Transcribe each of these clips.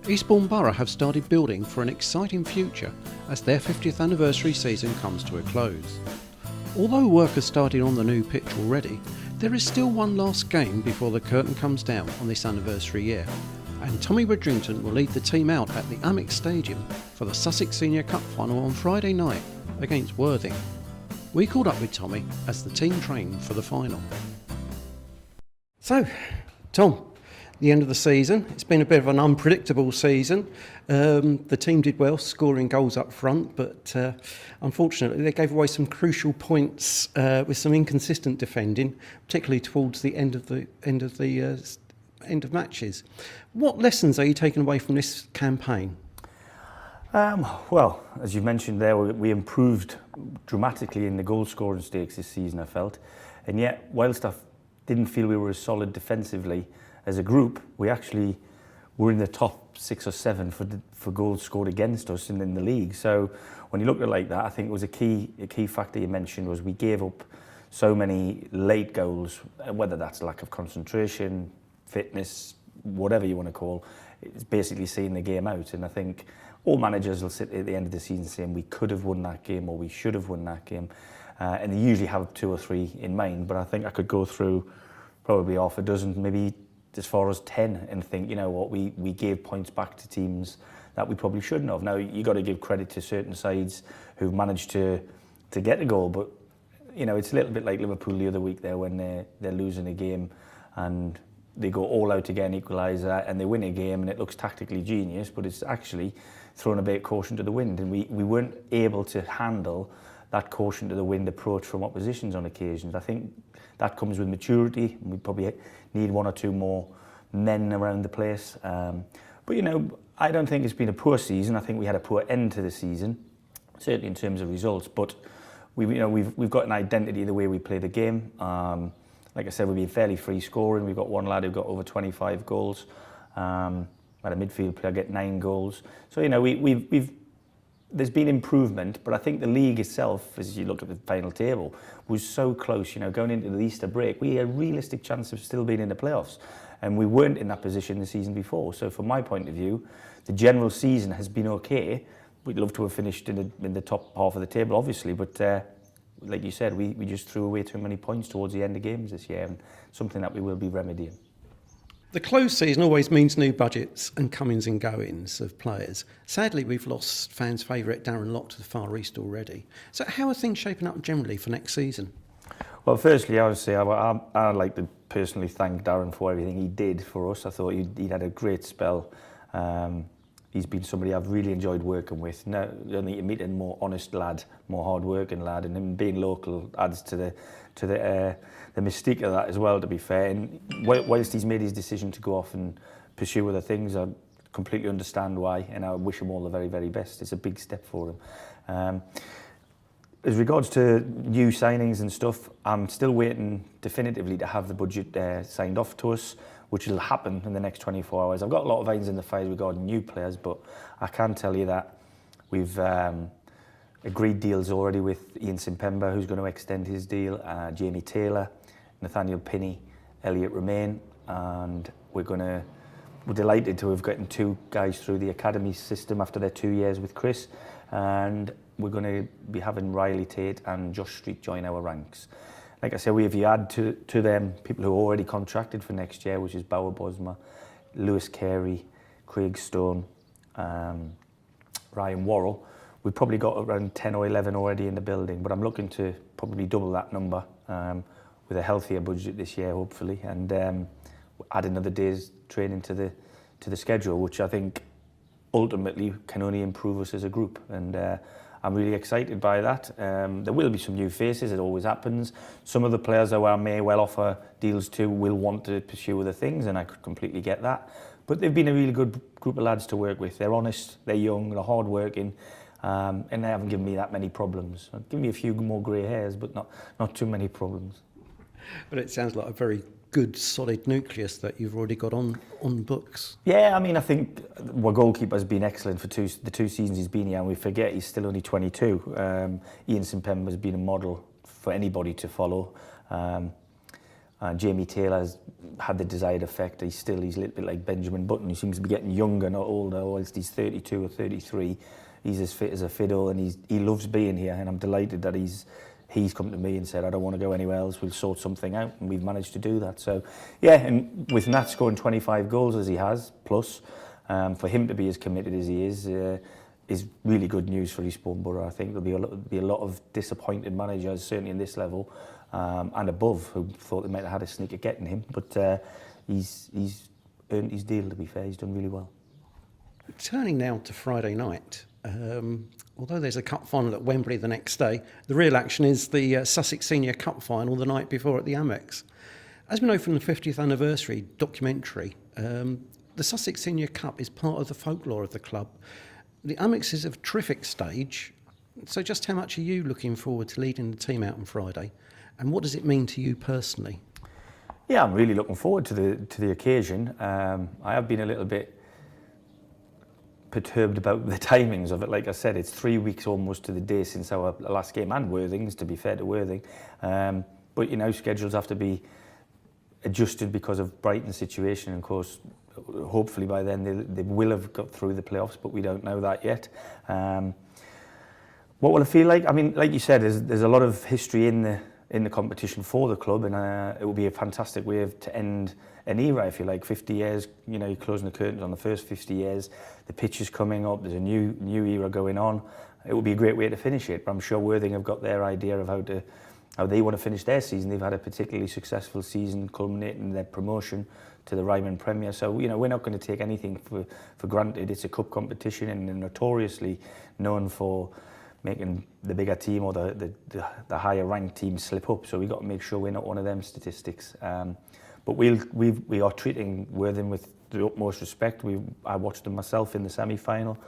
Eastbourne Borough have started building for an exciting future as their 50th anniversary season comes to a close. Although work has started on the new pitch already, there is still one last game before the curtain comes down on this anniversary year, and Tommy Widdrington will lead the team out at the AMEX Stadium for the Sussex Senior Cup final on Friday night against Worthing. We called up with Tommy as the team trained for the final. So, Tom, the end of the season. It's been a bit of an unpredictable season. The team did well, scoring goals up front, but unfortunately they gave away some crucial points with some inconsistent defending, particularly towards the end of matches. What lessons are you taking away from this campaign? Well, as you mentioned there, we improved dramatically in the goal scoring stakes this season, I felt, and yet whilst I didn't feel we were as solid defensively as a group, we actually were in the top 6 or 7 for goals scored against us in the league. So when you look at it like that, I think it was a key factor you mentioned was we gave up so many late goals, whether that's lack of concentration, fitness, whatever you want to call, it's basically seeing the game out. And I think all managers will sit at the end of the season saying we could have won that game or we should have won that game. And they usually have 2 or 3 in mind, but I think I could go through probably half a dozen, maybe as far as 10, and think, you know what, we gave points back to teams that we probably shouldn't have. Now, you got to give credit to certain sides who've managed to get a goal, but you know, it's a little bit like Liverpool the other week there when they're losing a game and they go all out to get an equaliser and they win a game and it looks tactically genius, but it's actually thrown a bit of caution to the wind, and we weren't able to handle that caution to the wind approach from oppositions on occasions. I think that comes with maturity. We probably need 1 or 2 more men around the place. But you know, I don't think it's been a poor season. I think we had a poor end to the season, certainly in terms of results. But we've got an identity the way we play the game. Like I said, we've been fairly free scoring. We've got one lad who got over 25 goals. We had a midfield player get 9 goals. So you know, there's been improvement, but I think the league itself, as you look at the final table, was so close. You know, going into the Easter break, we had a realistic chance of still being in the playoffs, and we weren't in that position the season before. So from my point of view, the general season has been okay. We'd love to have finished in the top half of the table, obviously, but like you said, we just threw away too many points towards the end of games this year, and something that we will be remedying. The closed season always means new budgets and comings and goings of players. Sadly, we've lost fans' favourite Darren Lock to the Far East already. So how are things shaping up generally for next season? Well, firstly, I would say I'd like to personally thank Darren for everything he did for us. I thought he'd had a great spell. He's been somebody I've really enjoyed working with. Now, I think you meet a more honest lad, more hard-working lad, and him being local adds to the mystique of that as well, to be fair. And whilst he's made his decision to go off and pursue other things, I completely understand why, and I wish him all the very, very best. It's a big step for him. As regards to new signings and stuff, I'm still waiting definitively to have the budget signed off to us, which will happen in the next 24 hours. I've got a lot of irons in the fire regarding new players, but I can tell you that we've agreed deals already with Ian Simpemba, who's going to extend his deal, Jamie Taylor, Nathaniel Pinney, Elliot Romain, and we're delighted to have gotten 2 guys through the academy system after their 2 years with Chris, and we're going to be having Riley Tate and Josh Street join our ranks. Like I said, if you add to them people who are already contracted for next year, which is Bauer Bosma, Lewis Carey, Craig Stone, Ryan Worrell, we've probably got around 10 or 11 already in the building, but I'm looking to probably double that number with a healthier budget this year, hopefully, and add another day's training to the schedule, which I think ultimately can only improve us as a group. And I'm really excited by that. There will be some new faces, it always happens. Some of the players who I may well offer deals to will want to pursue other things, and I could completely get that. But they've been a really good group of lads to work with. They're honest, they're young, they're hard-working, and they haven't given me that many problems. Give me a few more grey hairs, but not too many problems. But it sounds like a very good, solid nucleus that you've already got on books. Yeah, I mean, I think our goalkeeper has been excellent for the 2 seasons he's been here, and we forget he's still only 22. Ian Simpemba has been a model for anybody to follow. Jamie Taylor's had the desired effect. He's a little bit like Benjamin Button. He seems to be getting younger, not older. Whilst he's 32 or 33, he's as fit as a fiddle, and he loves being here. And I'm delighted that he's come to me and said, I don't want to go anywhere else. We'll sort something out, and we've managed to do that. So yeah, and with Nat scoring 25 goals as he has, plus for him to be as committed as he is really good news for Eastbourne Borough. I think there'll be a lot of disappointed managers, certainly in this level and above, who thought they might have had a sneak at getting him. But he's earned his deal, to be fair. He's done really well. Turning now to Friday night, although there's a cup final at Wembley the next day, the real action is the Sussex Senior Cup final the night before at the AMEX. As we know from the 50th anniversary documentary, the Sussex Senior Cup is part of the folklore of the club. The AMEX is a terrific stage, so just how much are you looking forward to leading the team out on Friday, and what does it mean to you personally? Yeah, I'm really looking forward to the occasion. I have been a little bit perturbed about the timings of it. Like I said, it's 3 weeks almost to the day since our last game, and Worthing's, to be fair to Worthing. But you know, schedules have to be adjusted because of Brighton's situation. And of course, hopefully by then they will have got through the playoffs, but we don't know that yet. What will it feel like? I mean, like you said, there's a lot of history in the competition for the club, and it will be a fantastic way to end an era, if you like. 50 years, you know, you're closing the curtains on the first 50 years. The pitch is coming up. There's a new era going on. It will be a great way to finish it. But I'm sure Worthing have got their idea of how they want to finish their season. They've had a particularly successful season, culminating in their promotion to the Ryman Premier. So, you know, we're not going to take anything for granted. It's a cup competition, and they're notoriously known for making the bigger team or the higher ranked team slip up. So we've got to make sure we're not one of them statistics. But we are treating Worthing with the utmost respect. I watched them myself in the semi-final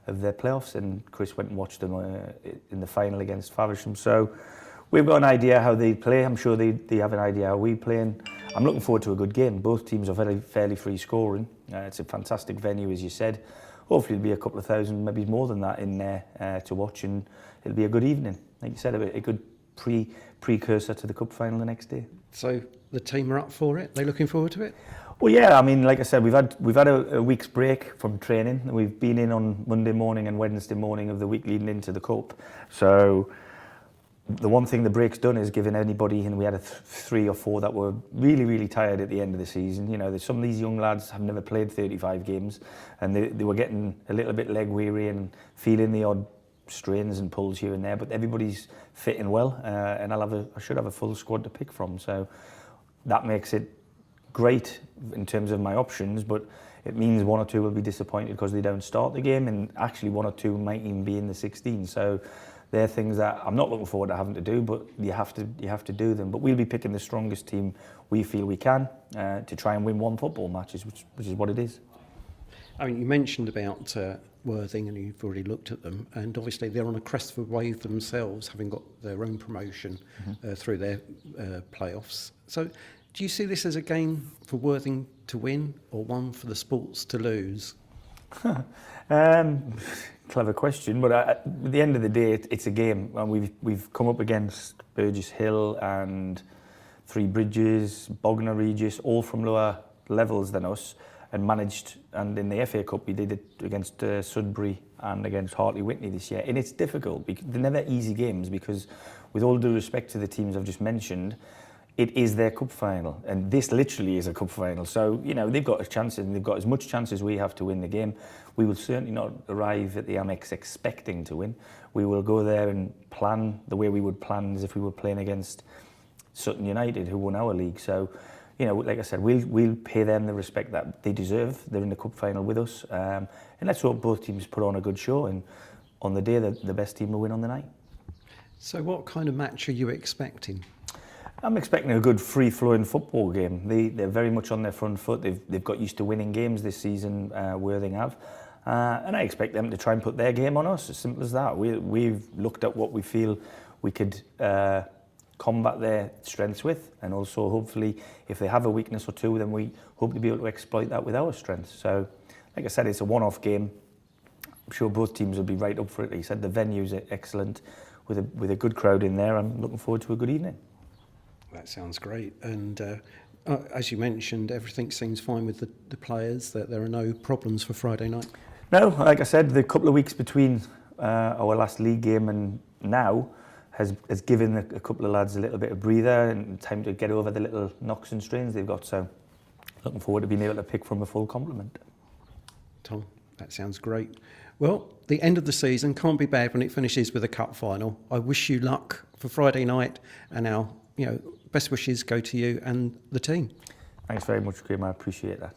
of their playoffs, and Chris went and watched them in the final against Faversham. So we've got an idea how they play. I'm sure they have an idea how we play, and I'm looking forward to a good game. Both teams are fairly free scoring. It's a fantastic venue, as you said. Hopefully there'll be a couple of thousand, maybe more than that, in there to watch, and it'll be a good evening. Like you said, a good precursor to the cup final the next day. So the team are up for it? They're looking forward to it? Well, yeah. I mean, like I said, we've had a week's break from training. We've been in on Monday morning and Wednesday morning of the week leading into the cup. So the one thing the break's done is given anybody, and we had 3 or 4 that were really, really tired at the end of the season. You know, some of these young lads have never played 35 games, and they were getting a little bit leg weary and feeling the odd strains and pulls here and there. But everybody's fitting well, and I should have a full squad to pick from. So that makes it great in terms of my options. But it means 1 or 2 will be disappointed because they don't start the game, and actually 1 or 2 might even be in the 16. So they're things that I'm not looking forward to having to do, but you have to do them. But we'll be picking the strongest team we feel we can to try and win 1 football match, which is what it is. I mean, you mentioned about Worthing, and you've already looked at them, and obviously they're on a crest of a wave themselves, having got their own promotion through their playoffs. So do you see this as a game for Worthing to win, or one for the Sports to lose? Clever question, but at the end of the day, it's a game, and we've come up against Burgess Hill and Three Bridges, Bognor Regis, all from lower levels than us, and managed. And in the FA Cup, we did it against Sudbury and against Hartley Whitney this year. And it's difficult because they're never easy games, because, with all due respect to the teams I've just mentioned, it is their cup final, and this literally is a cup final. So, you know, they've got a chance, and they've got as much chance as we have to win the game. We will certainly not arrive at the AMEX expecting to win. We will go there and plan the way we would plan as if we were playing against Sutton United, who won our league. So, you know, like I said, we'll pay them the respect that they deserve. They're in the cup final with us, and let's hope both teams put on a good show, and on the day, the best team will win on the night. So what kind of match are you expecting? I'm expecting a good free-flowing football game. They're very much on their front foot. They've got used to winning games this season, Worthing have. And I expect them to try and put their game on us, as simple as that. We've looked at what we feel we could combat their strengths with, and also hopefully if they have a weakness or two, then we hope to be able to exploit that with our strengths. So, like I said, it's a one-off game. I'm sure both teams will be right up for it. Like you said, the venue's excellent with a good crowd in there. I'm looking forward to a good evening. That sounds great. And As you mentioned, everything seems fine with the players, that there are no problems for Friday night. No, like I said, the couple of weeks between our last league game and now has given a couple of lads a little bit of breather and time to get over the little knocks and strains they've got. So looking forward to being able to pick from a full complement. Tom, that sounds great. Well, the end of the season can't be bad when it finishes with a cup final. I wish you luck for Friday night, and our best wishes go to you and the team. Thanks very much, Graham. I appreciate that.